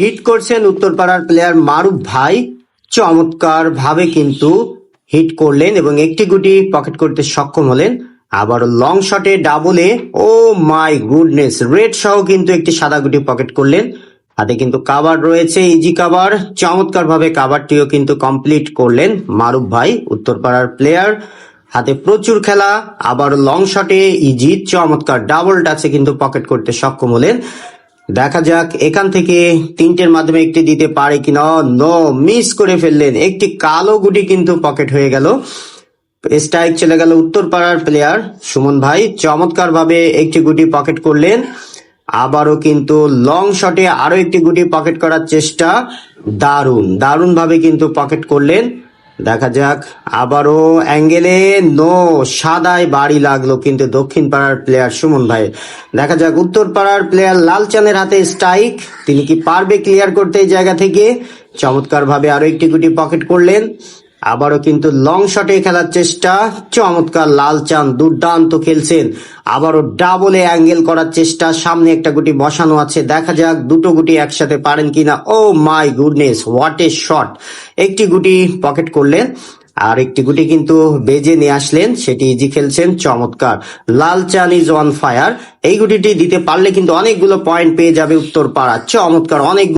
Hit করছেন উত্তরপাড়ার player মারুফ ভাই, চমৎকার ভাবে কিন্তু হিট করলেন এবং একটি গুটি পকেট করতে সক্ষম হলেন। আবার লং শটে ডাবলে, ও মাই গুডনেস, রেড সহ কিন্তু একটি সাদা গুটি পকেট করলেন। হাতে কিন্তু কাভার রয়েছে, ইজি কাভার, চমৎকার ভাবে কাভারটিও কিন্তু কমপ্লিট করলেন মারুফ ভাই, উত্তরপাড়ার প্লেয়ার। হাতে প্রচুর খেলা, আবার লং শটে ইজি চমৎকার ডাবল টাচে কিন্তু পকেট করতে সক্ষম হলেন। দেখা যাক এখান থেকে তিনটের মাধ্যমে একটি দিতে পারে কিনা। নো, মিস করে ফেললেন, একটি কালো গুটি কিন্তু পকেট হয়ে গেল। স্ট্রাইক চলে গেল উত্তরপাড়ার প্লেয়ার সুমন ভাই, চমৎকার ভাবে একটি গুটি পকেট করলেন। আবারও কিন্তু লং শটে আরো একটি গুটি পকেট করার চেষ্টা, দারুণ ভাবে কিন্তু পকেট করলেন। দেখা যাক আবারও অ্যাঙ্গেলে, নো, সাদায় বাড়ি লাগলো কিন্তু দক্ষিণ পাড়ার প্লেয়ার সুমন ভাই। দেখা যাক উত্তর পাড়ার প্লেয়ার লালচানের হাতে স্ট্রাইক, তিনি কি পারবে ক্লিয়ার করতে এই জায়গা থেকে। চমৎকার ভাবে আরো একটি গুটি পকেট করলেন। আবারও কিন্তু লং শটে খেলার চেষ্টা, চমৎকার, লালচান দুর্দান্ত খেলছেন। আবারও ডাবলে অ্যাঙ্গেল করার চেষ্টা, সামনে একটা গুটি বসানো আছে, দেখা যাক দুটো গুটি একসাথে পারেন কিনা। Oh my goodness, what a shot, একটি গুটি পকেট করলেন আর একটি গুটি কিন্তু বেজে নিয়ে আসলেন, সেটি ইজি খেলছেন, চমৎকার। লালচান ইজ অন ফায়ার, এই গুটিটি দিতে পারলে কিন্তু অনেকগুলো পয়েন্ট পেয়ে যাবে উত্তরপাড়া, চমৎকার, অনেক